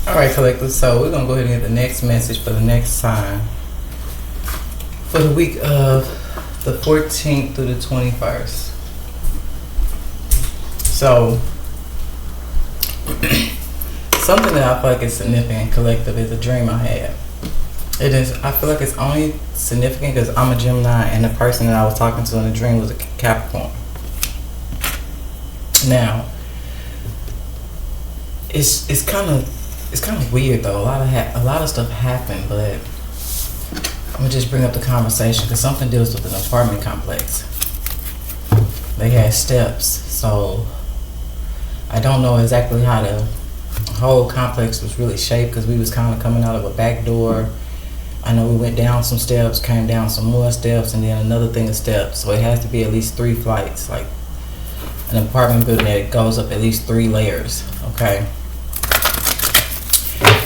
Alright, collectors, so we're going to go ahead and get the next message for the next sign for the week of the 14th through the 21st. So, something that I feel like is significant, collective, is a dream I had. It is. I feel like it's only significant because I'm a Gemini and the person that I was talking to in the dream was a Capricorn. Now, it's kind of weird though. A lot of stuff happened, but I'm gonna just bring up the conversation because something deals with an apartment complex. They had steps, so I don't know exactly how the whole complex was really shaped because we was kind of coming out of a back door. I know we went down some steps, came down some more steps, and then another thing of steps. So it has to be at least 3 flights, like an apartment building that goes up at least 3 layers, okay?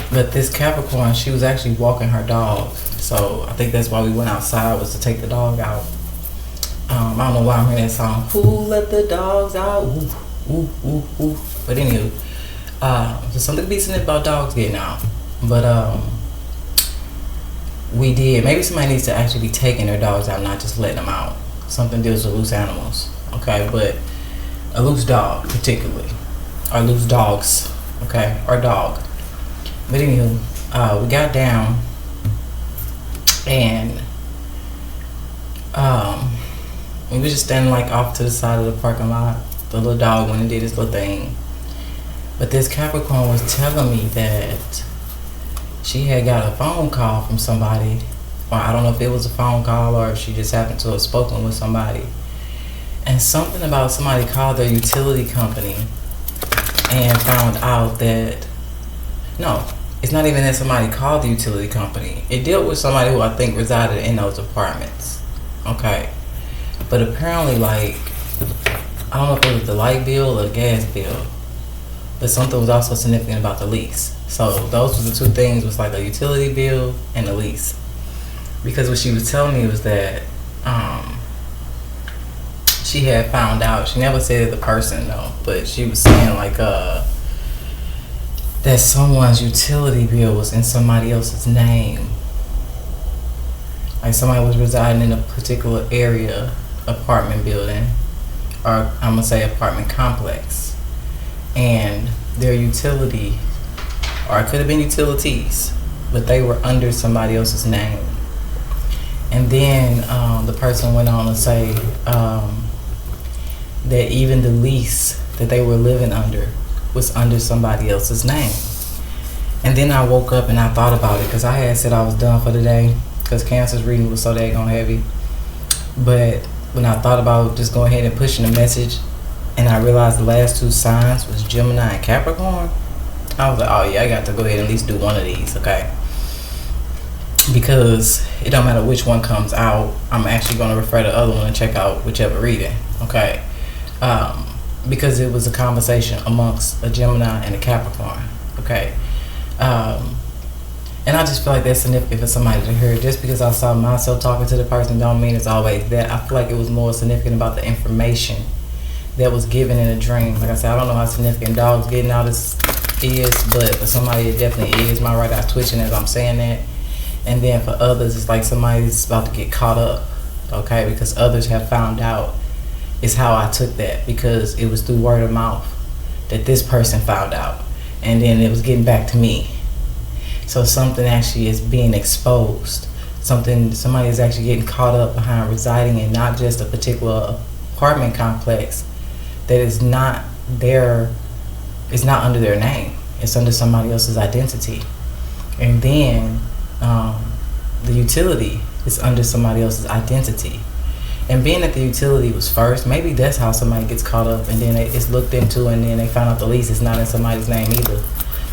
But this Capricorn, she was actually walking her dog. So I think that's why we went outside, was to take the dog out. I don't know why I'm hearing that song, "Who let the dogs out?" Ooh, ooh, ooh, ooh. But anywho, there's something to be said about dogs getting out. But we did. Maybe somebody needs to actually be taking their dogs out, not just letting them out. Something deals with loose animals, okay? But a loose dog, particularly, or loose dogs, okay, or dog. But anywho, we got down, and we were just standing like off to the side of the parking lot. The little dog went and did his little thing. But this Capricorn was telling me that she had got a phone call from somebody, or I don't know if it was a phone call or if she just happened to have spoken with somebody. And something about somebody called their utility company and found out that, no, it's not even that somebody called the utility company. It dealt with somebody who I think resided in those apartments, okay? But apparently, like, I don't know if it was the light bill or the gas bill, but something was also significant about the lease. So those were the 2 things, was like a utility bill and a lease. Because what she was telling me was that she had found out, she never said the person though, but she was saying like that someone's utility bill was in somebody else's name. Like somebody was residing in a particular area, apartment building, or I'm gonna say apartment complex, and their utility, or it could have been utilities, but they were under somebody else's name. And then the person went on to say that even the lease that they were living under was under somebody else's name. And then I woke up and I thought about it because I had said I was done for the day because Cancer's reading was so daggone heavy. But when I thought about just going ahead and pushing the message, and I realized the last 2 signs was Gemini and Capricorn, I was like, oh yeah, I got to go ahead and at least do one of these, okay? Because it don't matter which one comes out, I'm actually going to refer to the other one and check out whichever reading, okay? Because it was a conversation amongst a Gemini and a Capricorn, okay? And I just feel like that's significant for somebody to hear. Just because I saw myself talking to the person don't mean it's always that. I feel like it was more significant about the information that was given in a dream. Like I said, I don't know how significant dogs getting out is, but for somebody it definitely is. My right eye's twitching as I'm saying that. And then for others, it's like somebody's about to get caught up, okay? Because others have found out, is how I took that, because it was through word of mouth that this person found out, and then it was getting back to me. So something actually is being exposed. Somebody is actually getting caught up behind residing in not just a particular apartment complex that is not their, it's not under their name. It's under somebody else's identity. And then the utility is under somebody else's identity. And being that the utility was first, maybe that's how somebody gets caught up, and then it's looked into, and then they found out the lease is not in somebody's name either.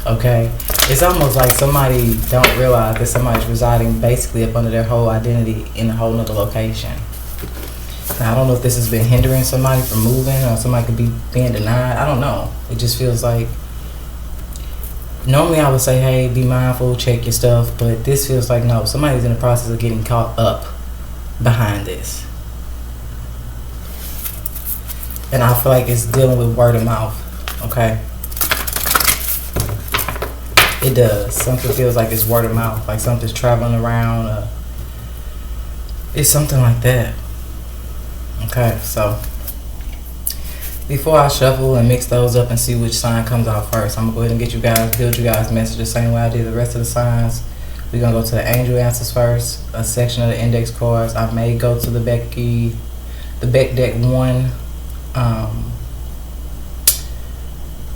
Okay? It's almost like somebody don't realize that somebody's residing basically up under their whole identity in a whole nother location. Now, I don't know if this has been hindering somebody from moving, or somebody could be being denied. I don't know. It just feels like, normally I would say, hey, be mindful, check your stuff, but this feels like, no, somebody's in the process of getting caught up behind this. And I feel like it's dealing with word of mouth, okay? It does. Something feels like it's word of mouth, like something's traveling around. It's something like that. Okay, so before I shuffle and mix those up and see which sign comes out first, I'm gonna go ahead and get you guys, build you guys message the same way I did the rest of the signs. We're gonna go to the angel answers first, a section of the index cards. I may go to the Beck deck one.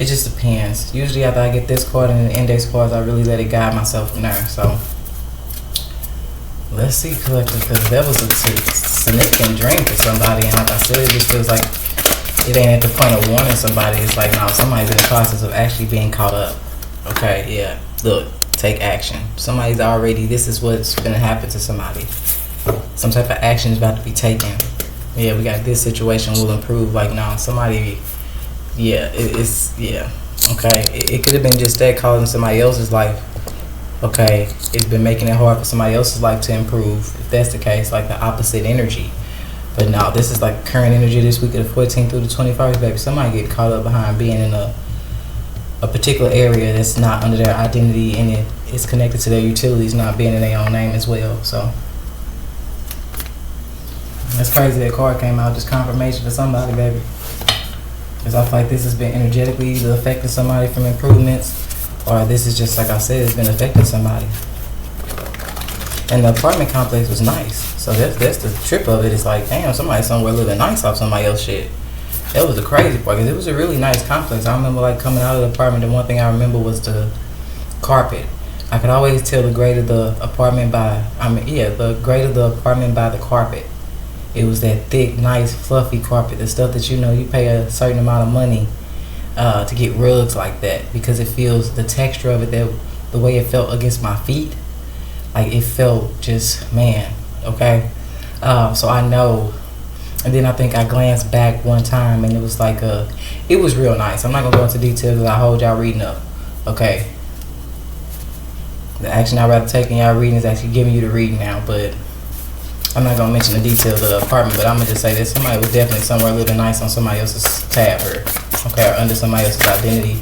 It just depends. Usually after I get this card and the index cards, I really let it guide myself from there. So let's see, collector, because that was a significant dream for somebody, and like I said, it just feels like it ain't at the point of warning somebody. It's like, no, somebody's in the process of actually being caught up. Okay, yeah, look, take action. Somebody's already, this is what's gonna happen to somebody. Some type of action is about to be taken. Yeah, we got this situation will improve. Like, no, somebody, yeah, yeah, okay. It could have been just that causing somebody else's life. Okay, it's been making it hard for somebody else's life to improve. If that's the case, like the opposite energy. But no, this is like current energy this week of the 14th through the 21st, baby. Somebody get caught up behind being in a particular area that's not under their identity, and it's connected to their utilities not being in their own name as well. So that's crazy that card came out, just confirmation for somebody, baby. Because I feel like this has been energetically either affecting somebody from improvements, or this is just, like I said, it's been affecting somebody. And the apartment complex was nice. So that's the trip of it. It's like, damn, somebody somewhere living nice off somebody else's shit. That was the crazy part, because it was a really nice complex. I remember like coming out of the apartment, the one thing I remember was the carpet. I could always tell the grade of the apartment by, the grade of the apartment by the carpet. It was that thick, nice, fluffy carpet. The stuff that, you know, you pay a certain amount of money to get rugs like that, because it feels, the texture of it, the way it felt against my feet, like it felt just, man, okay. So I know, and then I think I glanced back one time and it was like it was real nice. I'm not gonna go into details because I hold y'all reading up, okay. The action I'd rather take in y'all reading is actually giving you the reading now, but I'm not gonna mention the details of the apartment. But I'm gonna just say that somebody was definitely somewhere living nice on somebody else's tab, or under somebody else's identity,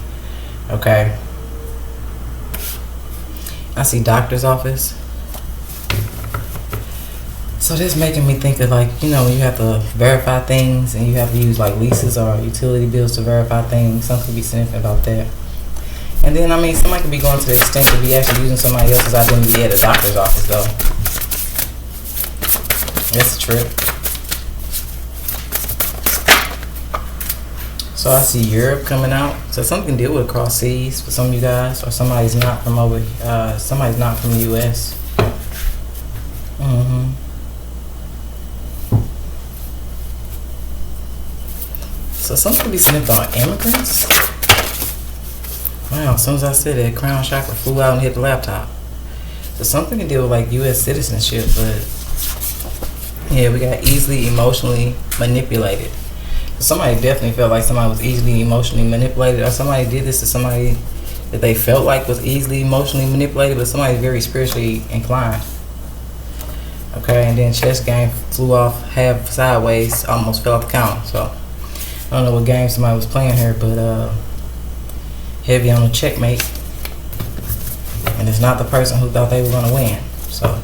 okay. I see doctor's office. So that's making me think of, like, you know, when you have to verify things and you have to use like leases or utility bills to verify things. Something could be significant about that. And then, I mean, somebody could be going to the extent to be actually using somebody else's identity at a doctor's office, though. That's a trip. So I see Europe coming out. So something can deal with across seas for some of you guys, or somebody's not from somebody's not from the U.S. So something could be significant on immigrants. Wow, as soon as I said that, crown chakra flew out and hit the laptop. So something can deal with like U.S. citizenship, but yeah, we got easily emotionally manipulated. Somebody definitely felt like somebody was easily emotionally manipulated, or somebody did this to somebody that they felt like was easily emotionally manipulated, but somebody's very spiritually inclined. Okay, and then chess game flew off half sideways, almost fell off the counter. So I don't know what game somebody was playing here, but heavy on the checkmate. And it's not the person who thought they were going to win. So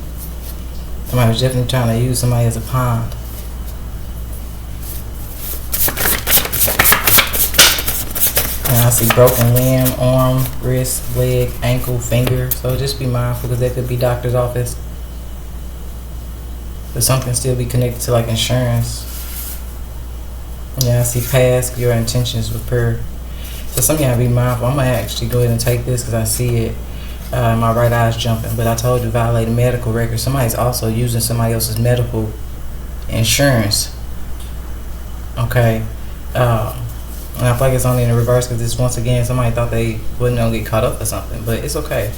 somebody was definitely trying to use somebody as a pawn. And I see broken limb, arm, wrist, leg, ankle, finger. So just be mindful, because that could be doctor's office. But something still be connected to like insurance. Yeah, I see past your intentions with prayer. So some of y'all be mindful. I'm going to actually go ahead and take this because I see it. My right eye's jumping. But I told you, violated medical record. Somebody's also using somebody else's medical insurance. Okay. And I feel like it's only in the reverse because it's, once again, somebody thought they wouldn't gonna get caught up or something. But it's okay.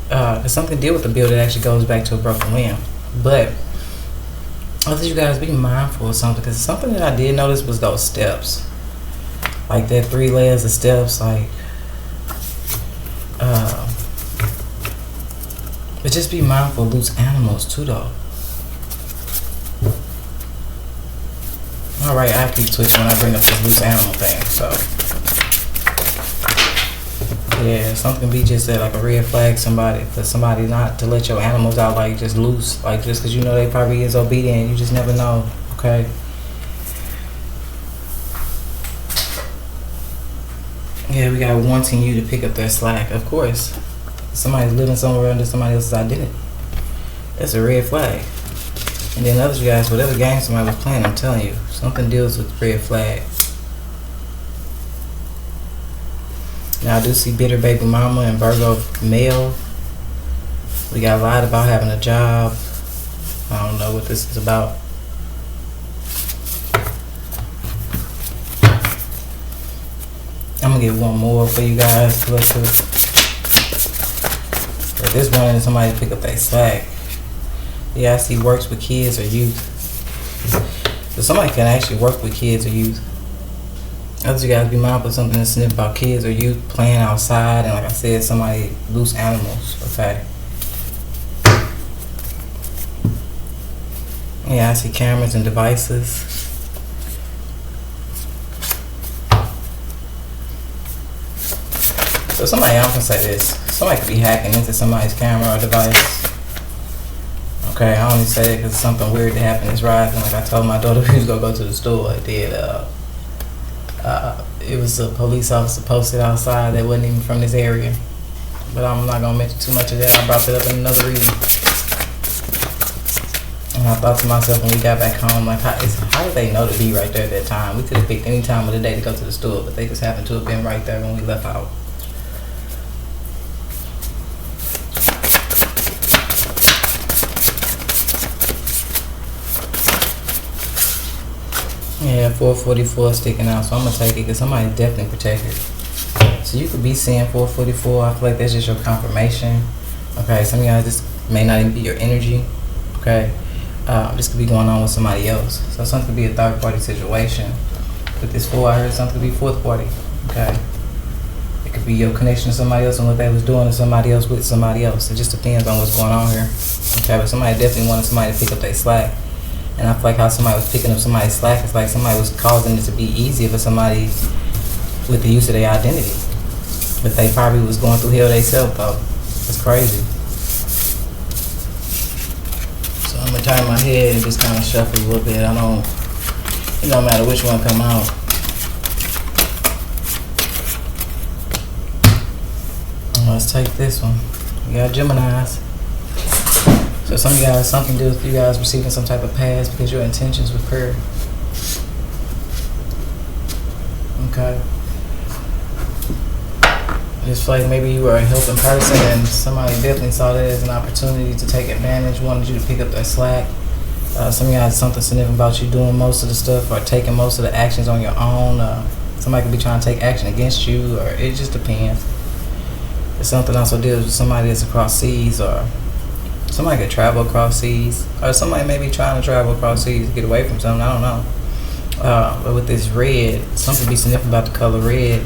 There's something to deal with the bill that actually goes back to a broken limb. But I want you guys be mindful of something, because something that I did notice was those steps. Like that 3 layers of steps, like but just be mindful of loose animals too, though. Alright, I keep twitching when I bring up this loose animal thing, so Yeah, something be just that, like a red flag, somebody, for somebody not to let your animals out, like just loose, like just because you know they probably is obedient, you just never know, okay? Yeah, we got wanting you to pick up their slack, of course. Somebody's living somewhere under somebody else's identity. That's a red flag. And then others, you guys, whatever game somebody was playing, I'm telling you, something deals with red flag. Now I do see bitter baby mama and Virgo male. We got lied about having a job. I don't know what this is about. I'm gonna get one more for you guys. Let's see. But this one is somebody to pick up their slack. Yeah, I see works with kids or youth. So somebody can actually work with kids or youth. Others, you guys be mindful of something to sniff about kids or youth playing outside, and like I said, somebody loose animals. Okay. Yeah, I see cameras and devices. So somebody, I'm gonna say this. Somebody could be hacking into somebody's camera or device. Okay, I only say it because something weird that happened this rising. Like I told my daughter we was gonna go to the store. It was a police officer posted outside that wasn't even from this area. But I'm not gonna mention too much of that. I brought it up in another reason. And I thought to myself when we got back home, like, how did they know to be right there at that time? We could have picked any time of the day to go to the store, but they just happened to have been right there when we left out. Yeah, 444 sticking out, so I'm gonna take it because somebody's definitely protected. So you could be seeing 444. I feel like that's just your confirmation. Okay, some of y'all, this may not even be your energy. Okay, this could be going on with somebody else. So something could be a third party situation. With this 4, I heard something could be fourth party. Okay, it could be your connection to somebody else and what they was doing to somebody else with somebody else. It just depends on what's going on here. Okay, but somebody definitely wanted somebody to pick up their slack. And I feel like how somebody was picking up somebody's slack, it's like somebody was causing it to be easier for somebody with the use of their identity. But they probably was going through hell themselves though. It's crazy. So I'm gonna turn my head and just kind of shuffle a little bit. It don't matter which one come out. Let's take this one. We got Geminis. So some of you guys, something to do with you guys receiving some type of pass because your intentions were pure. Okay. I just feel like maybe you were a helping person and somebody definitely saw that as an opportunity to take advantage, wanted you to pick up that slack. Some of you guys, something significant about you doing most of the stuff or taking most of the actions on your own. Somebody could be trying to take action against you, or it just depends. If something also deals with somebody that's across seas, or somebody could travel across seas, or somebody may be trying to travel across seas to get away from something. I don't know. But with this red, something be significant about the color red.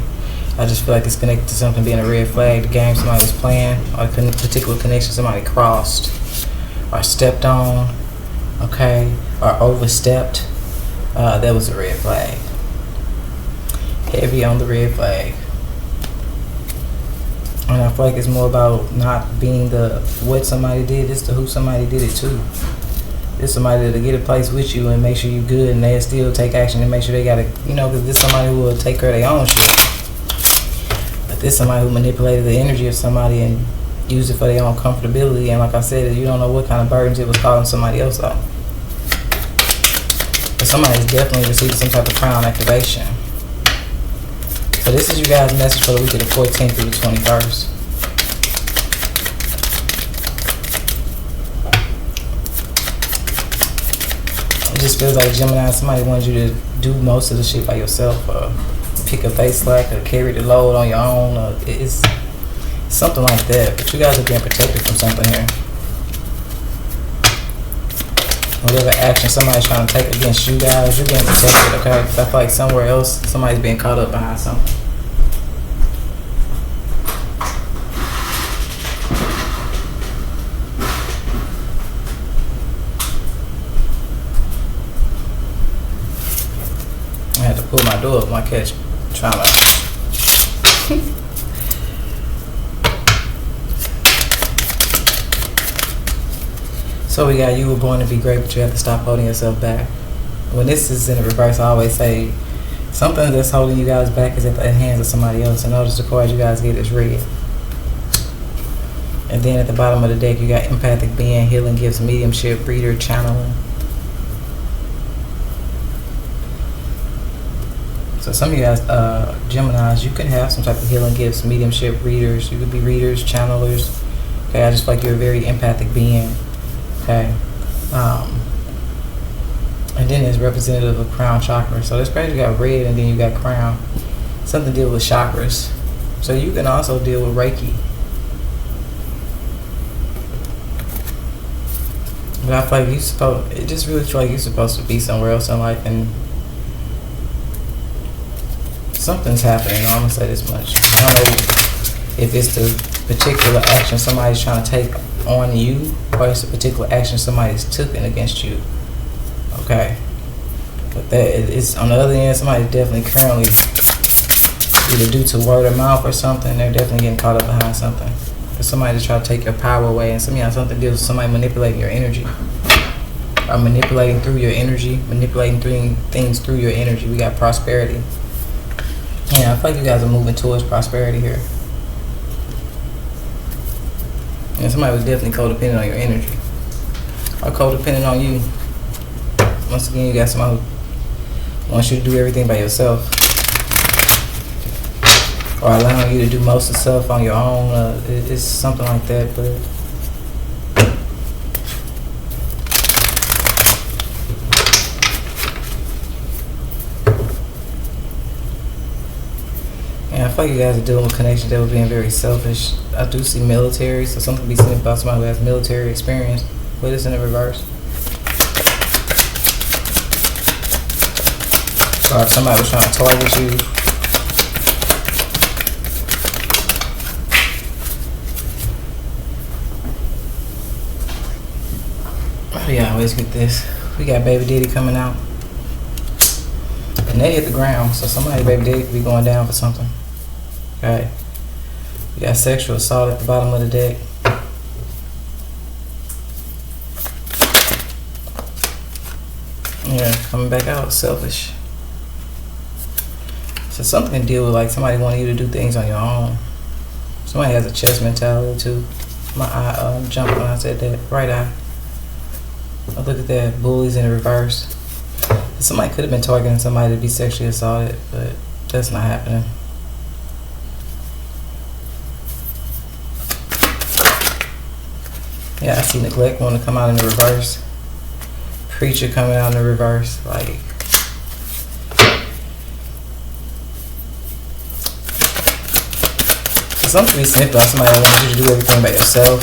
I just feel like it's connected to something being a red flag. The game somebody was playing, or a particular connection somebody crossed, or stepped on, okay, or overstepped. That was a red flag. Heavy on the red flag. And I feel like it's more about not being the what somebody did, it's the who somebody did it to. It's somebody that'll get a place with you and make sure you good, and they'll still take action and make sure they got it, because this somebody who will take care of their own shit. But this somebody who manipulated the energy of somebody and used it for their own comfortability. And like I said, you don't know what kind of burdens it was causing somebody else on. But somebody's definitely receiving some type of crown activation. So this is you guys' message for the week of the 14th through the 21st. It just feels like Gemini, somebody wants you to do most of the shit by yourself, or pick up their slack, or carry the load on your own, or it's something like that. But you guys are being protected from something here. Whatever action somebody's trying to take against you guys, you're being protected, okay? Because I feel like somewhere else, somebody's being caught up behind something. I had to pull my door up, my catch, trying to. So we got you were born to be great, but you have to stop holding yourself back. When this is in the reverse, I always say something that's holding you guys back is at the hands of somebody else. And notice the card you guys get is red. And then at the bottom of the deck, you got empathic being, healing gifts, mediumship, reader, channeling. So some of you guys, Geminis, you could have some type of healing gifts, mediumship, readers. You could be readers, channelers. Okay, I just feel like you're a very empathic being. Okay. And then there's representative of crown chakra. So this crazy, you got red and then you got crown. Something to deal with chakras. So you can also deal with Reiki. But I feel like it just really feel like you're supposed to be somewhere else in life, and something's happening. I'm gonna say this much. I don't know if it's the particular action somebody's trying to take on you, or it's a particular action somebody's taken against you. Okay, but that it's on the other end. Somebody definitely currently, either due to word of mouth or something, they're definitely getting caught up behind something. For somebody to try to take your power away, and something deals with somebody manipulating your energy, or manipulating through your energy, manipulating things through your energy. We got prosperity. Yeah, I feel like you guys are moving towards prosperity here. And somebody was definitely codependent on your energy, or codependent on you. Once again, you got somebody who wants you to do everything by yourself, or allowing you to do most of the stuff on your own. It's something like that, but I feel like you guys are dealing with connections that were being very selfish. I do see military, so something to be seen about somebody who has military experience, but it's in the reverse. Or if somebody was trying to target you. Oh yeah, I always get this. We got baby daddy coming out. And they hit the ground, so somebody baby daddy could be going down for something. Okay. We got sexual assault at the bottom of the deck. Yeah, coming back out, selfish. So something to deal with, like somebody wanting you to do things on your own. Somebody has a chess mentality too. My eye jumped when I said that. Right eye. Oh, look at that. Bullies in the reverse. Somebody could have been targeting somebody to be sexually assaulted, but that's not happening. Yeah, I see neglect want to come out in the reverse. Preacher coming out in the reverse. Like, something to be sniffed about somebody that wants you to do everything by yourself.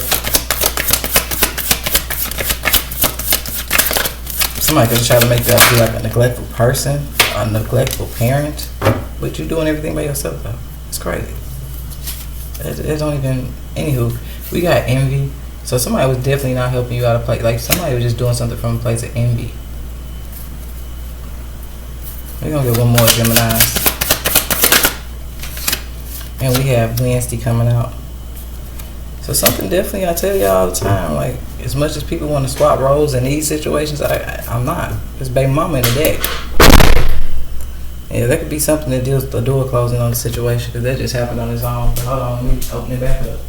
Somebody could try to make that feel like a neglectful person, a neglectful parent, but you're doing everything by yourself though. It's crazy. It don't even. Anywho, we got envy. So somebody was definitely not helping you out of place. Like somebody was just doing something from a place of envy. We're gonna get one more Gemini. And we have Wednesday coming out. So something definitely, I tell y'all all the time, like as much as people want to swap roles in these situations, I'm not. It's baby mama in the deck. Yeah, that could be something that deals with the door closing on the situation, because that just happened on its own. But hold on, let me open it back up.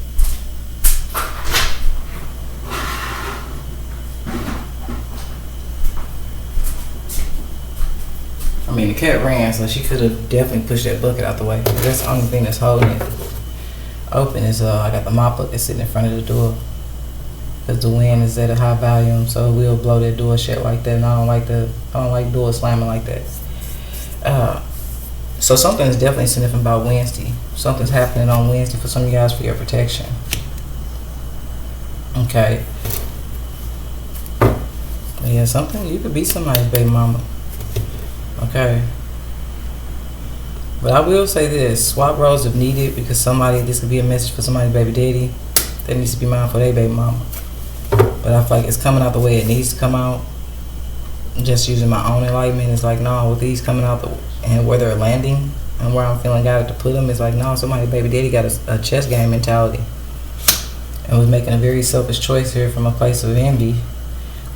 I mean, the cat ran, so she could have definitely pushed that bucket out the way. That's the only thing that's holding it open is I got the mop bucket sitting in front of the door, because the wind is at a high volume, so it will blow that door shut like that. And I don't like doors slamming like that. So something is definitely sniffing about Wednesday. Something's happening on Wednesday for some of you guys for your protection. Okay. Yeah, something, you could be somebody's baby mama. Okay. But I will say this, swap roles if needed, because this could be a message for somebody's baby daddy that needs to be mindful of their baby mama. But I feel like it's coming out the way it needs to come out. Just using my own enlightenment, it's like, no, with these coming out and where they're landing and where I'm feeling got to put them, it's like, no, somebody's baby daddy got a chess game mentality and was making a very selfish choice here from a place of envy.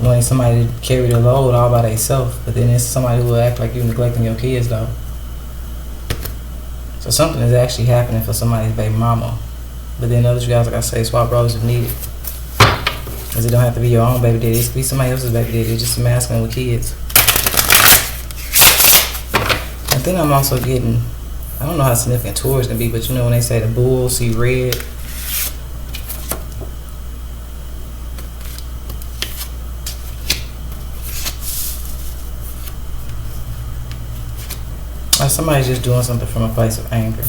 wanting somebody to carry the load all by themselves. But then it's somebody who will act like you're neglecting your kids, though. So something is actually happening for somebody's baby mama. But then others, you guys, like I say, swap roles if needed. Because it don't have to be your own baby daddy. It could be somebody else's baby daddy. It's just masculine with kids. And then I'm also getting, I don't know how significant Taurus can be, but you know when they say the bull see red. Like somebody's just doing something from a place of anger.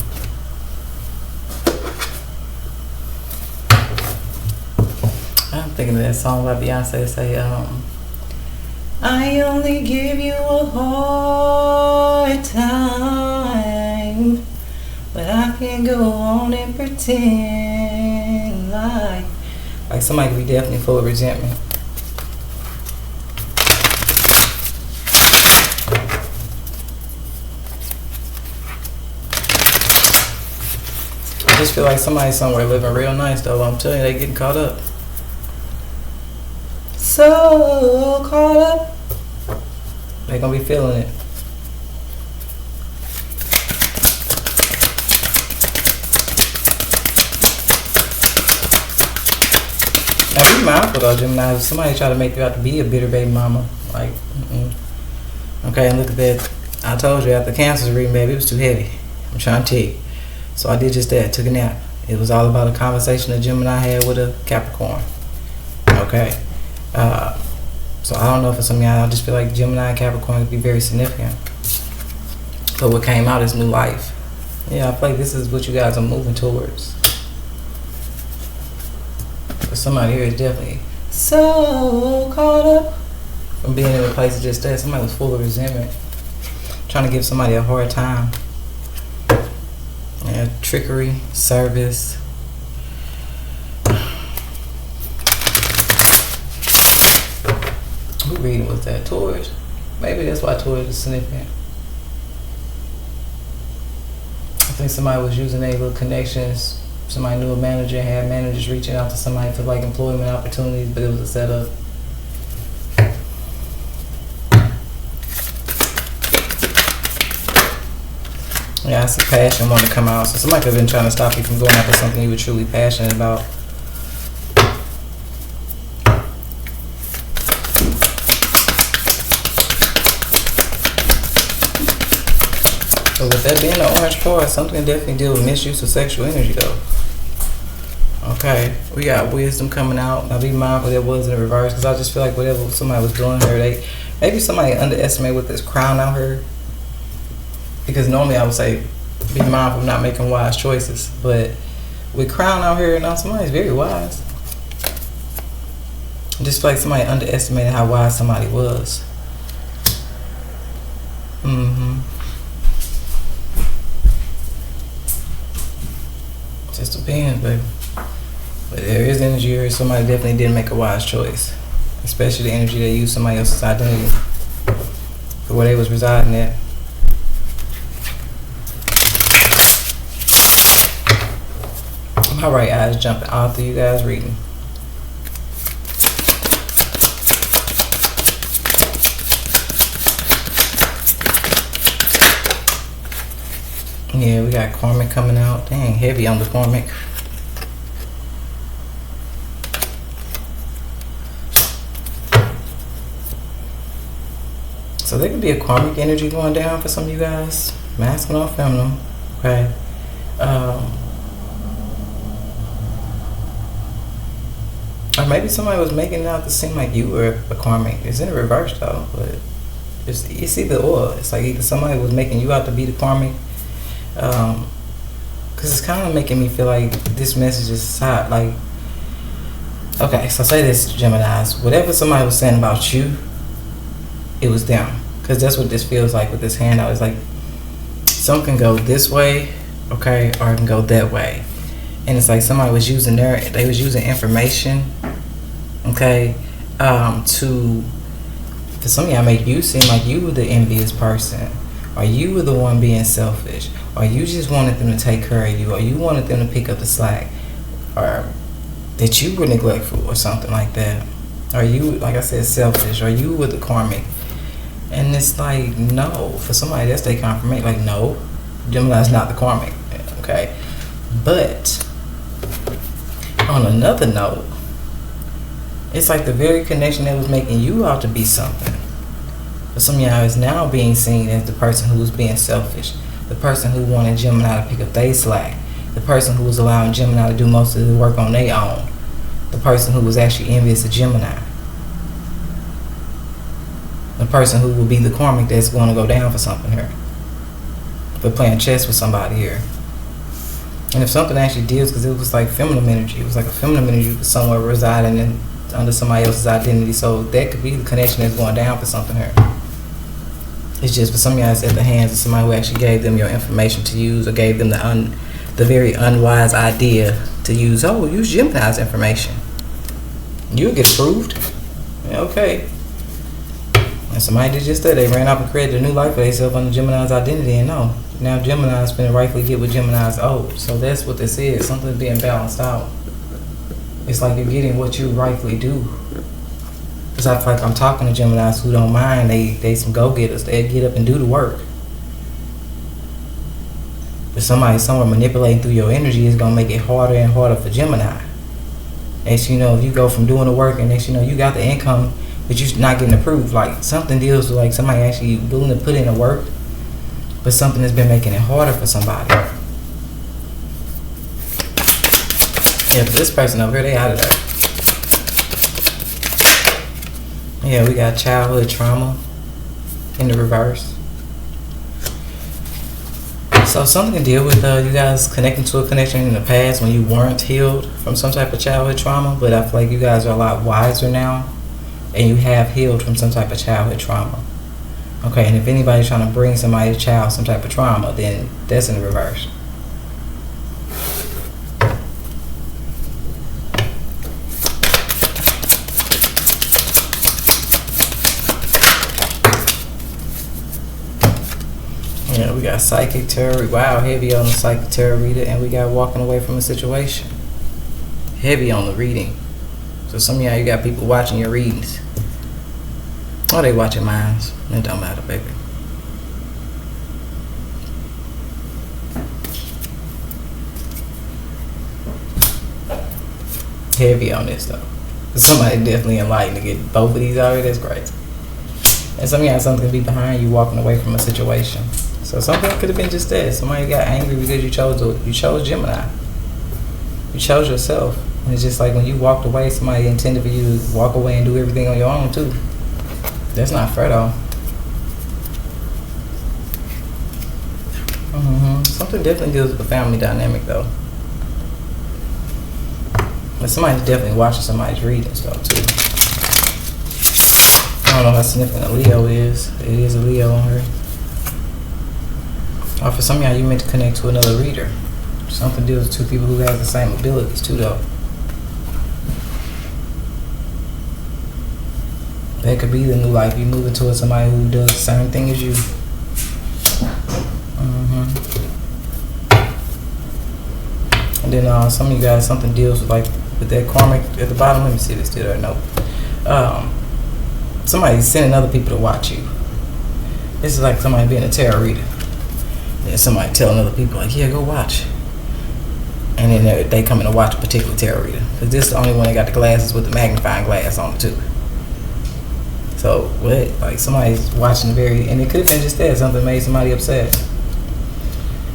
I'm thinking of that song by Beyonce say, I only give you a hard time, but I can't go on and pretend like somebody could be definitely full of resentment. I just feel like somebody somewhere living real nice though. I'm telling you, they getting caught up. So caught up. They gonna be feeling it. Now be mindful though, Gemini. If somebody try to make you out to be a bitter baby mama, like, okay, and look at that. I told you after Cancer's reading, baby, it was too heavy. I'm trying to tell you. So I did just that, took a nap. It was all about a conversation that Gemini had with a Capricorn. Okay. So I don't know if it's something, I just feel like Gemini and Capricorn could be very significant. But what came out is new life. Yeah, I feel like this is what you guys are moving towards. But somebody here is definitely so caught up from being in a place of just that. Somebody was full of resentment, trying to give somebody a hard time. Yeah, trickery, service. Who reading was that? Taurus? Maybe that's why Taurus is significant. I think somebody was using their little connections. Somebody knew a manager and had managers reaching out to somebody for like employment opportunities, but it was a setup. Yeah, I see passion want to come out. So somebody could have been trying to stop you from going after something you were truly passionate about. So with that being the orange card, something can definitely deal with misuse of sexual energy though. Okay, we got wisdom coming out. Now be mindful that was in the reverse, because I just feel like whatever somebody was doing here, maybe somebody underestimated what this crown out here. Because normally I would say be mindful of not making wise choices, but with crown out here now, somebody's very wise. I just feel like somebody underestimated how wise somebody was. Just depends, baby. But there is energy here. Somebody definitely didn't make a wise choice, especially the energy they used somebody else's identity for where they was residing at. My right eye is jumping all through you guys reading. Yeah, we got karmic coming out. Dang, heavy on the karmic. So there could be a karmic energy going down for some of you guys. Masculine or feminine. Okay. Or maybe somebody was making it out to seem like you were a karmic. It's in the reverse though, but it's either or. It's like either somebody was making you out to be the karmic, because it's kind of making me feel like this message is hot. Like, okay, so say this, Geminis. Whatever somebody was saying about you, it was them. Because that's what this feels like with this handout. It's like some can go this way, okay, or it can go that way. And it's like somebody was using they was using information, okay, to, for some of y'all, make you seem like you were the envious person, or you were the one being selfish, or you just wanted them to take care of you, or you wanted them to pick up the slack, or that you were neglectful or something like that. Are you, like I said, selfish? Are you with the karmic? And it's like, no. For somebody that's their confirmation, like, no, Gemini's not the karmic. Okay? But on another note, it's like the very connection that was making you out to be something. But some of y'all is now being seen as the person who was being selfish. The person who wanted Gemini to pick up their slack. The person who was allowing Gemini to do most of the work on their own. The person who was actually envious of Gemini. The person who will be the karmic that's going to go down for something here. For playing chess with somebody here. And if something actually deals, because it was like feminine energy. It was like a feminine energy somewhere residing under somebody else's identity. So that could be the connection that's going down for something here. It's just for some of y'all it's at the hands of somebody who actually gave them your information to use, or gave them the very unwise idea to use. Oh, use Gemini's information. You'll get approved. Yeah, okay. And somebody did just that. They ran off and created a new life for themselves under Gemini's identity, and no. Now Gemini's finna rightfully get what Gemini's owed. So that's what this is. Something's being balanced out. It's like you're getting what you rightfully do. Because I feel like I'm talking to Geminis who don't mind. They some go-getters. They get up and do the work. But somebody somewhere manipulating through your energy is going to make it harder and harder for Gemini. Next you know, if you go from doing the work and next you know, you got the income, but you're not getting approved. Like something deals with like somebody actually willing to put in the work, but something has been making it harder for somebody. Yeah, but this person over here, they out of there. Yeah, we got childhood trauma in the reverse. So something can deal with you guys connecting to a connection in the past when you weren't healed from some type of childhood trauma. But I feel like you guys are a lot wiser now, and you have healed from some type of childhood trauma. Okay, and if anybody's trying to bring somebody's child some type of trauma, then that's in the reverse. Yeah, we got psychic tarot. Wow, heavy on the psychic tarot reader, and we got walking away from a situation. Heavy on the reading. So some of y'all, you got people watching your readings. Oh, they watching mines. It don't matter, baby. Heavy on this though. Somebody definitely enlightened to get both of these already. That's great. And some of y'all, something could be behind you walking away from a situation. So something could have been just that. Somebody got angry because you chose Gemini. You chose yourself. And it's just like when you walked away, somebody intended for you to walk away and do everything on your own too. That's not fair though. Something definitely deals with the family dynamic though. But somebody's definitely watching somebody's readings though too. I don't know how significant a Leo is. It is a Leo on her. Or for some of y'all, you meant to connect to another reader. Something deals with two people who have the same abilities too though. That could be the new life. You moving towards somebody who does the same thing as you. And then some of you guys, something deals with like with that karmic at the bottom. Let me see if it's still there. No. Somebody's sending other people to watch you. This is like somebody being a tarot reader. And somebody telling other people like, yeah, go watch. And then they come in to watch a particular tarot reader. Because this is the only one that got the glasses with the magnifying glass on it too. So what? Like somebody's watching and it could have been just that. Something made somebody upset.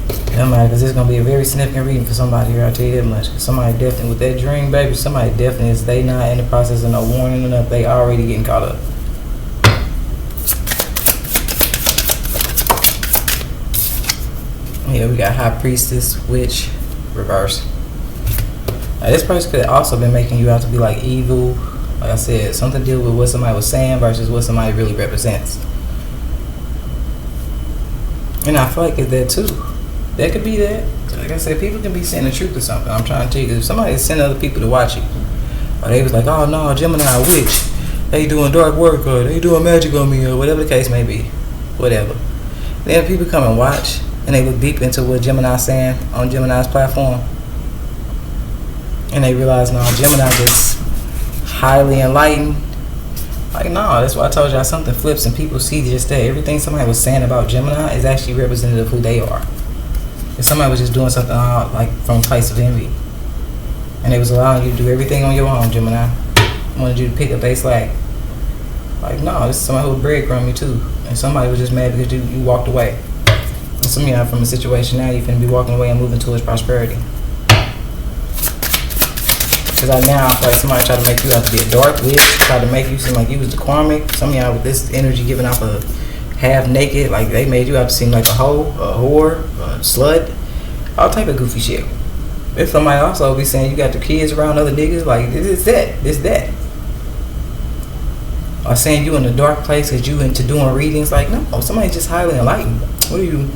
It don't matter because it's going to be a very significant reading for somebody here, I'll tell you that much. Somebody definitely, with that dream, baby, somebody definitely is, they not in the process of no warning enough. They already getting caught up. Yeah, we got High Priestess, Witch, reverse. Now, this person could have also been making you out to be like evil. Like I said, something to deal with what somebody was saying versus what somebody really represents. And I feel like it's that too. That could be that. Like I said, people can be saying the truth or something. I'm trying to tell you, if somebody is sending other people to watch you, or they was like, oh no, Gemini, witch, they doing dark work, or they doing magic on me, or whatever the case may be. Whatever. Then people come and watch, and they look deep into what Gemini's saying on Gemini's platform. And they realize, no, Gemini just highly enlightened. Like, no, that's why I told y'all something flips and people see just that. Everything somebody was saying about Gemini is actually representative of who they are. If somebody was just doing something like from a place of envy, and they was allowing you to do everything on your own, Gemini, wanted you to pick up their slack. Like, no, this is somebody who would breadcrumb you too. And somebody was just mad because you walked away. And some of y'all from a situation now, you finna be walking away and moving towards prosperity. Because now I feel like somebody tried to make you out to be a dark witch, tried to make you seem like you was the karmic. Some of y'all with this energy giving off a half naked, like they made you out to seem like a hoe, a whore, a slut, all type of goofy shit. If somebody also be saying you got the kids around other niggas, like it's that. Or saying you in a dark place because you into doing readings, like no, somebody's just highly enlightened. What are you?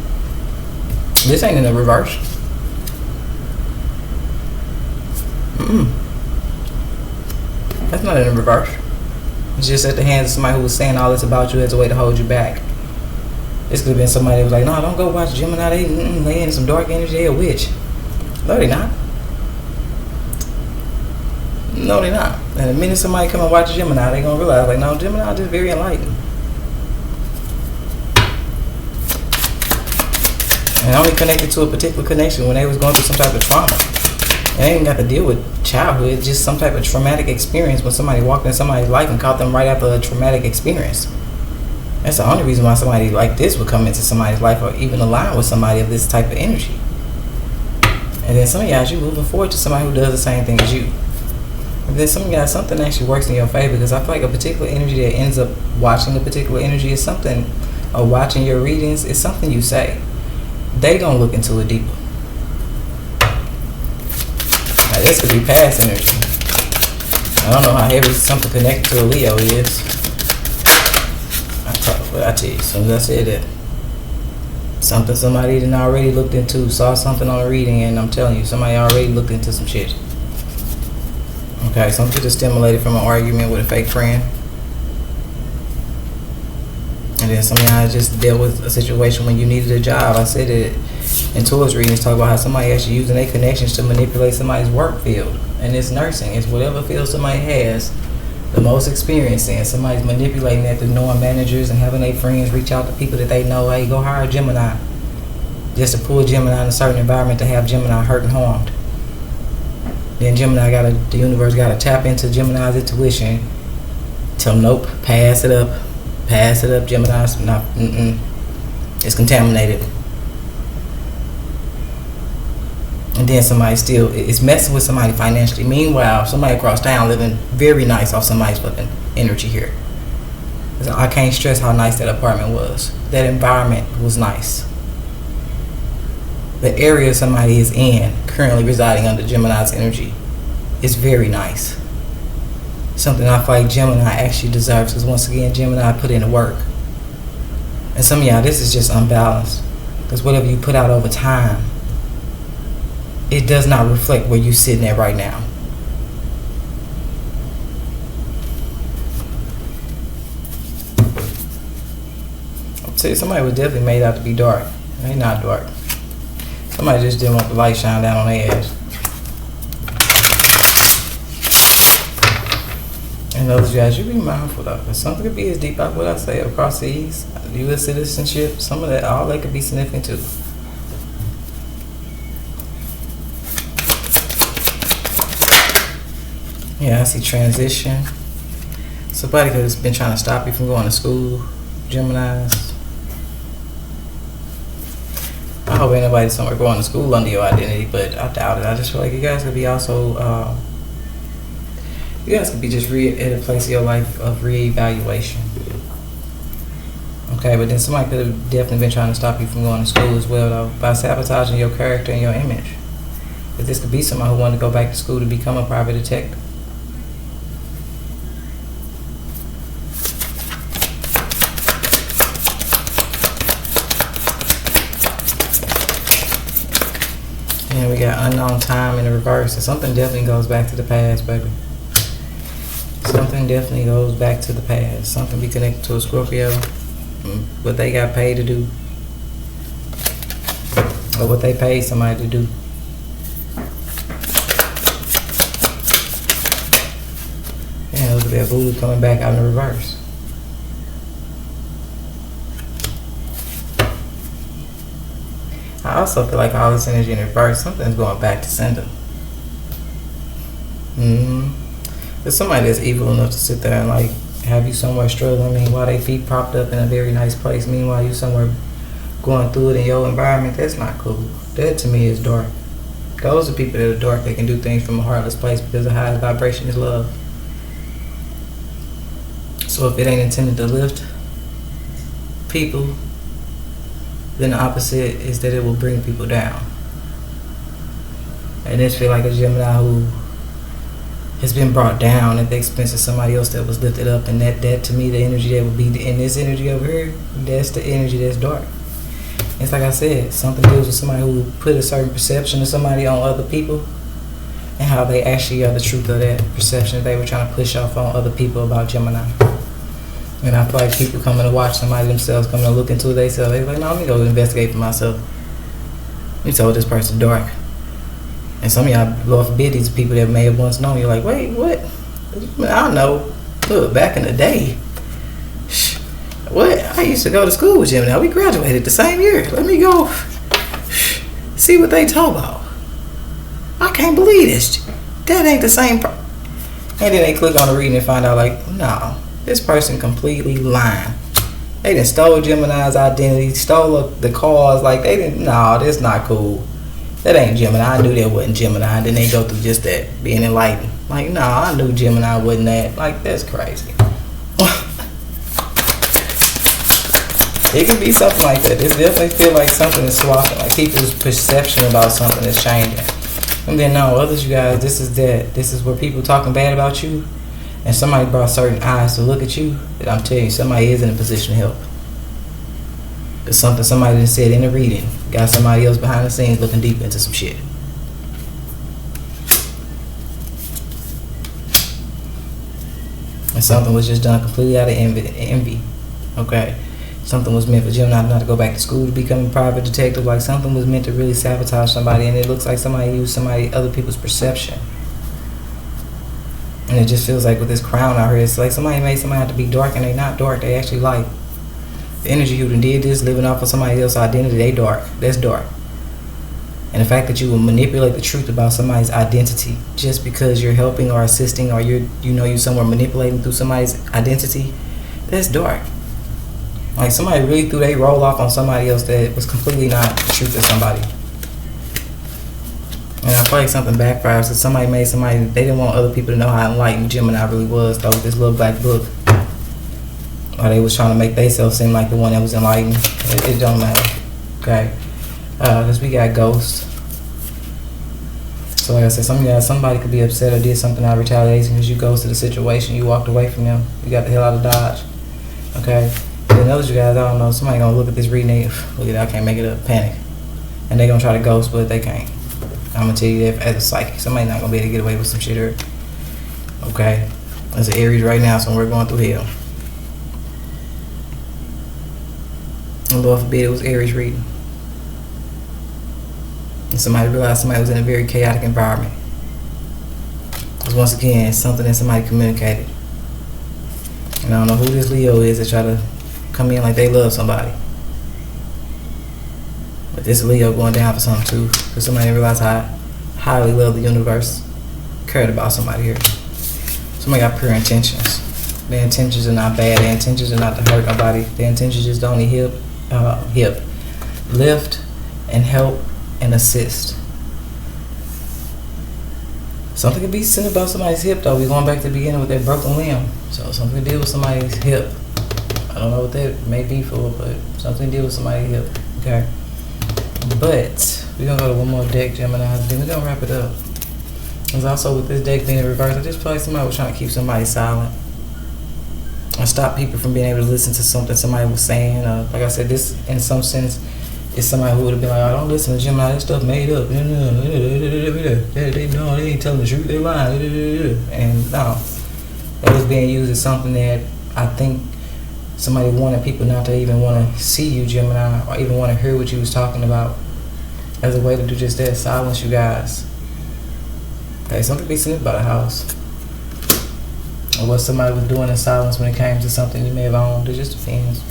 This ain't in the reverse. That's not in the reverse. It's just at the hands of somebody who was saying all this about you as a way to hold you back. This could have been somebody that was like, no, don't go watch Gemini. They in some dark energy. They a witch. No, they not. No, they not. And the minute somebody come and watch Gemini, they gonna realize, like, no, Gemini is just very enlightened. And only connected to a particular connection when they was going through some type of trauma. And they ain't got to deal with childhood, just some type of traumatic experience when somebody walked in somebody's life and caught them right after a traumatic experience. That's the only reason why somebody like this would come into somebody's life or even align with somebody of this type of energy. And then some of y'all, you moving forward to somebody who does the same thing as you. And then some of y'all, something actually works in your favor, because I feel like a particular energy that ends up watching a particular energy is something, or watching your readings is something you say. They gonna look into it deeper. Now, this could be past energy. I don't know how heavy something connected to a Leo is. But I tell you, as soon as I said that, something somebody didn't already looked into, saw something on a reading, and I'm telling you, somebody already looked into some shit. Okay, something just stimulated from an argument with a fake friend. And then some of y'all just dealt with a situation when you needed a job. I said it in Taurus readings, talk about how somebody actually using their connections to manipulate somebody's work field. And it's nursing. It's whatever field somebody has the most experience in. Somebody's manipulating that through knowing managers and having their friends reach out to people that they know, hey, go hire Gemini. Just to pull Gemini in a certain environment to have Gemini hurt and harmed. Then the universe gotta tap into Gemini's intuition. Tell them, nope, pass it up, Gemini's not, it's contaminated. And then somebody still is messing with somebody financially. Meanwhile, somebody across town living very nice off somebody's fucking energy here. So I can't stress how nice that apartment was. That environment was nice. The area somebody is in, currently residing under Gemini's energy, is very nice. Something I feel like Gemini actually deserves, because once again, Gemini put in the work. And some of y'all, this is just unbalanced. Because whatever you put out over time, it does not reflect where you're sitting at right now. I'll tell you, somebody was definitely made out to be dark. They not dark. Somebody just didn't want the light shine down on their ass. And those guys, you be mindful of, because something could be as deep as what I say across seas, U.S. citizenship, some of that, all that could be significant too. Yeah, I see transition. Somebody could have been trying to stop you from going to school, Geminis. I hope ain't nobody somewhere going to school under your identity, but I doubt it. I just feel like you guys could be also, you guys could be just at a place of your life of reevaluation. Okay, but then somebody could have definitely been trying to stop you from going to school as well, though, by sabotaging your character and your image. But this could be somebody who wanted to go back to school to become a private detective. And we got unknown time in the reverse. So something definitely goes back to the past, baby. Something definitely goes back to the past. Something be connected to a Scorpio. What they got paid to do. Or what they paid somebody to do. with that voodoo coming back out in the reverse. I also feel like all this energy in reverse, something's going back to sender. There's somebody that's evil enough to sit there and like have you somewhere struggling. I mean, while they feet propped up in a very nice place, meanwhile you somewhere going through it in your environment. That's not cool. That to me is dark. Those are people that are dark. They can do things from a heartless place because the highest vibration is love. So if it ain't intended to lift people, then the opposite is that it will bring people down. And this feel like a Gemini who has been brought down at the expense of somebody else that was lifted up, and that to me, the energy that would be in this energy over here, that's the energy that's dark. It's like I said, something deals with somebody who put a certain perception of somebody on other people, and how they actually are the truth of that perception they were trying to push off on other people about Gemini. And I feel like people coming to watch somebody themselves, coming to look into it themselves, they're like, no, let me go investigate for myself. You told this person dark. And some of y'all, Lord forbid, these people that may have once known you, like, wait, what? I know. Look, back in the day, what? I used to go to school with Gemini. We graduated the same year. Let me go see what they talk about. I can't believe this. That ain't the same. And then they click on the reading and find out, like, no, this person completely lying. They done stole Gemini's identity, stole the cars. Like, they didn't. No, that's not cool. That ain't Gemini. I knew that wasn't Gemini. And then they go through just that, being enlightened. Like, no, I knew Gemini wasn't that. Like, that's crazy. It can be something like that. It definitely feel like something is swapping. Like people's perception about something is changing. And then no, others, you guys, this is that. This is where people talking bad about you, and somebody brought certain eyes to look at you. That I'm telling you, somebody is in a position to help. It's something somebody done said in the reading. Got somebody else behind the scenes looking deep into some shit. And something was just done completely out of envy. Okay. Something was meant for Gemini not to go back to school to become a private detective. Like something was meant to really sabotage somebody, and it looks like somebody used other people's perception. And it just feels like with this crown out here, it's like somebody made somebody have to be dark, and they not dark. They actually light. The energy who done did this, living off of somebody else's identity, they dark. That's dark. And the fact that you will manipulate the truth about somebody's identity just because you're helping or assisting, or you're somewhere manipulating through somebody's identity, that's dark. Like somebody really threw their roll off on somebody else that was completely not the truth of somebody. And I feel like something backfires because somebody made somebody, they didn't want other people to know how enlightened Gemini really was, though, with this little black book. Or they was trying to make themselves seem like the one that was enlightened. It don't matter. Okay? Because we got ghosts. So like I said, somebody could be upset or did something out of retaliation because you ghosted the situation, you walked away from them, you got the hell out of Dodge. Okay? And others, you guys, I don't know, somebody gonna look at this reading, look at that, I can't make it up, panic. And they gonna try to ghost, but they can't. I'm gonna tell you that as a psychic, somebody not gonna be able to get away with some shit here. Okay? There's an Aries right now, so we're going through hell. And Lord forbid it was Aries reading. And somebody realized somebody was in a very chaotic environment. Because once again, it's something that somebody communicated. And I don't know who this Leo is that try to come in like they love somebody. But this Leo going down for something too. Because somebody realized how highly love the universe, cared about somebody here. Somebody got pure intentions. Their intentions are not bad. Their intentions are not to hurt nobody. Their intentions just to only lift and help and assist. Something could be sent about somebody's hip though. We're going back to the beginning with that broken limb. So something to deal with somebody's hip. I don't know what that may be for, but something to deal with somebody's hip. Okay. But we're gonna go to one more deck, Gemini, then we're gonna wrap it up. Because also with this deck being in reverse, I just feel like somebody was trying to keep somebody silent. Or stop people from being able to listen to something somebody was saying. Like I said, this in some sense is somebody who would have been like, I don't listen to Gemini, that stuff made up. They ain't telling the truth, they lying. And no, that was being used as something that I think somebody wanted people not to even want to see you, Gemini, or even want to hear what you was talking about, as a way to do just that, silence you guys. Okay, something be said about a house. or what somebody was doing in silence when it came to something you may have owned. It just depends.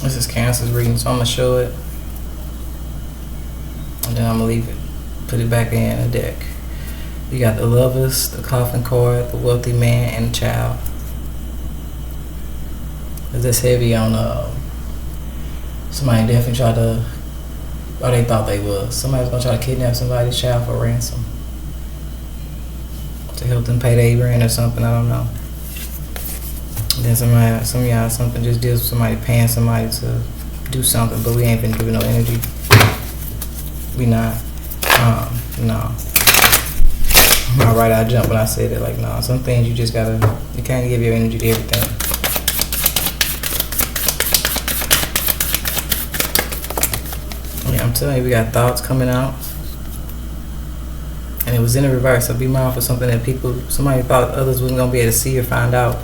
This is Cancer's reading, so I'm going to show it. And then I'm going to leave it. Put it back in a deck. You got the Lovers, the Coffin card, the Wealthy Man, and the Child. That's heavy on somebody definitely tried to, or they thought they was. Somebody's going to try to kidnap somebody's child for ransom. To help them pay their rent or something, I don't know. Then some of y'all, something just deals with somebody paying somebody to do something, but we ain't been giving no energy. We not. No. Alright, I jumped when I said it. Like, no, some things you just gotta, you can't give your energy to everything. Yeah, I'm telling you, we got thoughts coming out. And it was in the reverse, so be mindful of something that somebody thought others wasn't gonna be able to see or find out.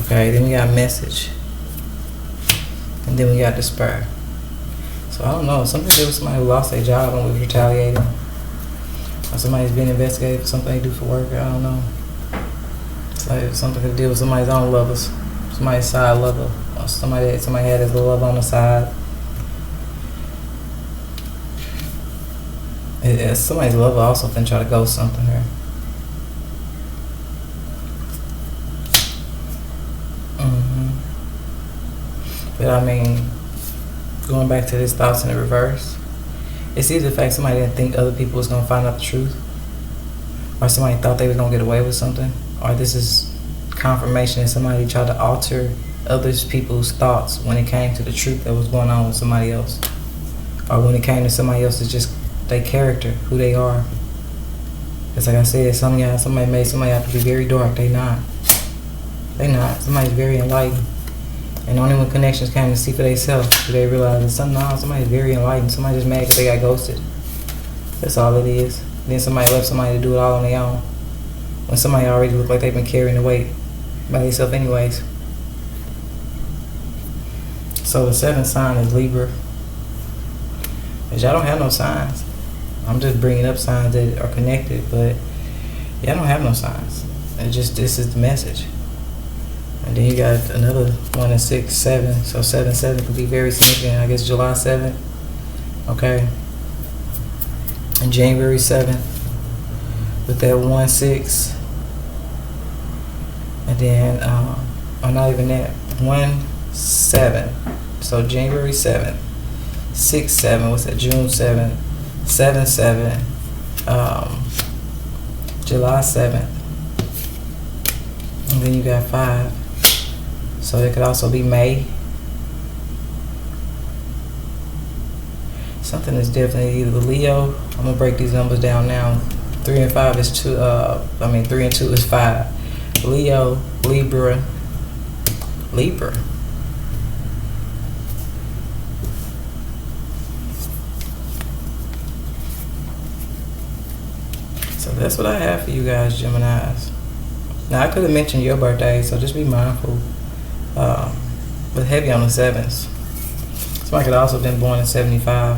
Okay, then we got message. And then we got despair. So I don't know, something to do with somebody who lost their job and was retaliating. Or somebody's being investigated for something they do for work, I don't know. It's like something to deal with somebody's own lovers. Somebody's side lover. Or somebody had his love on the side. Somebody's lover also can try to ghost something here. But I mean, going back to his thoughts in the reverse, it's either the fact somebody didn't think other people was going to find out the truth, or somebody thought they was going to get away with something, or this is confirmation that somebody tried to alter others people's thoughts when it came to the truth that was going on with somebody else, or when it came to somebody else's just their character, who they are. Because like I said, somebody made somebody have to be very dark. They not. Somebody's very enlightened. And only when connections came to see for themselves do they realize that somebody's very enlightened. Somebody just mad because they got ghosted. That's all it is. Then somebody left somebody to do it all on their own. When somebody already looked like they've been carrying the weight by themselves anyways. So the 7th sign is Libra. But y'all don't have no signs. I'm just bringing up signs that are connected, but y'all don't have no signs. This is the message. And then you got another one in 6, 7. So 7 could be very significant. I guess July 7th. Okay. And January 7th. With that 1-6. And then, not even that. 1-7. So January 7th. 6-7. What's that? June 7th. 7-7. July 7th. And then you got 5. So it could also be May. Something is definitely either Leo. I'm gonna break these numbers down now. 3 and 5 is 2. 3 and 2 is 5. Leo, Libra. So that's what I have for you guys, Geminis. Now I could have mentioned your birthday, so just be mindful. But heavy on the 7s. Somebody could also have been born in 75.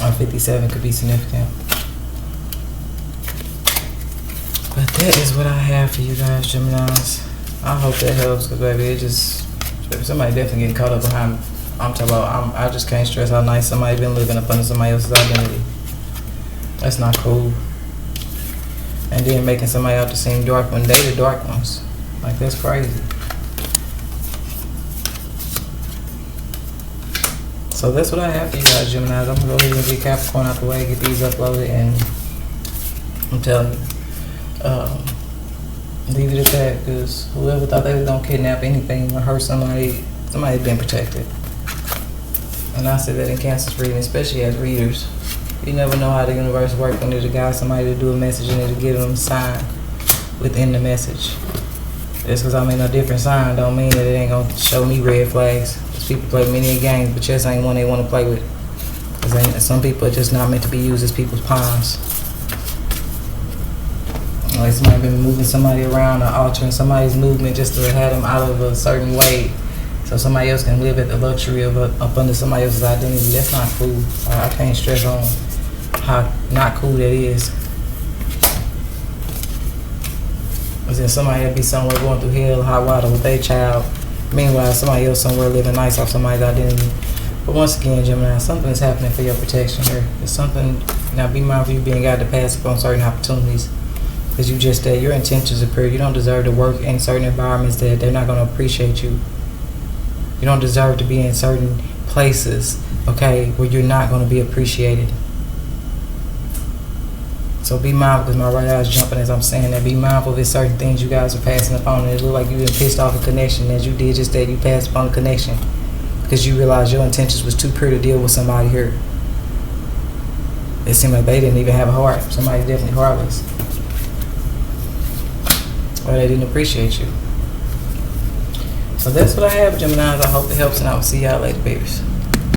Or 57 could be significant. But that is what I have for you guys, Geminis. I hope that helps, because baby, somebody definitely getting caught up behind. I just can't stress how nice somebody been living up under somebody else's identity. That's not cool. And then making somebody out to seem dark when they the dark ones. Like, that's crazy. So that's what I have for you guys, Geminis. I'm gonna go ahead and get Capricorn out the way, get these uploaded, and I'm telling you, leave it at that, because whoever thought they was gonna kidnap anything or hurt somebody's been protected. And I say that in Cancer's reading, especially as readers. You never know how the universe works when there's a guy, somebody to do a message and it'll give them a sign within the message. Just because I'm in a different sign don't mean that it ain't gonna show me red flags. Because people play many games, but chess ain't one they want to play with. Because some people are just not meant to be used as people's pawns. Like somebody been moving somebody around or altering somebody's movement just to have them out of a certain way, so somebody else can live at the luxury of up under somebody else's identity. That's not cool. I can't stress on how not cool that is. Is there somebody that be somewhere going through hell, hot water with their child? Meanwhile, somebody else somewhere living nice off somebody's identity. But once again, Gemini, something is happening for your protection here. There's something. Now, be mindful you being guided to pass up on certain opportunities. Because you just that your intentions are pure. You don't deserve to work in certain environments that they're not going to appreciate you. You don't deserve to be in certain places, okay, where you're not going to be appreciated. So be mindful, because my right eye is jumping as I'm saying that. Be mindful of there's certain things you guys are passing upon, and it look like you've been pissed off a connection. As you did just that, you passed upon a connection because you realized your intentions was too pure to deal with somebody here. It seemed like they didn't even have a heart. Somebody's definitely heartless, or they didn't appreciate you. So that's what I have, Geminis. I hope it helps, and I will see y'all later, babies.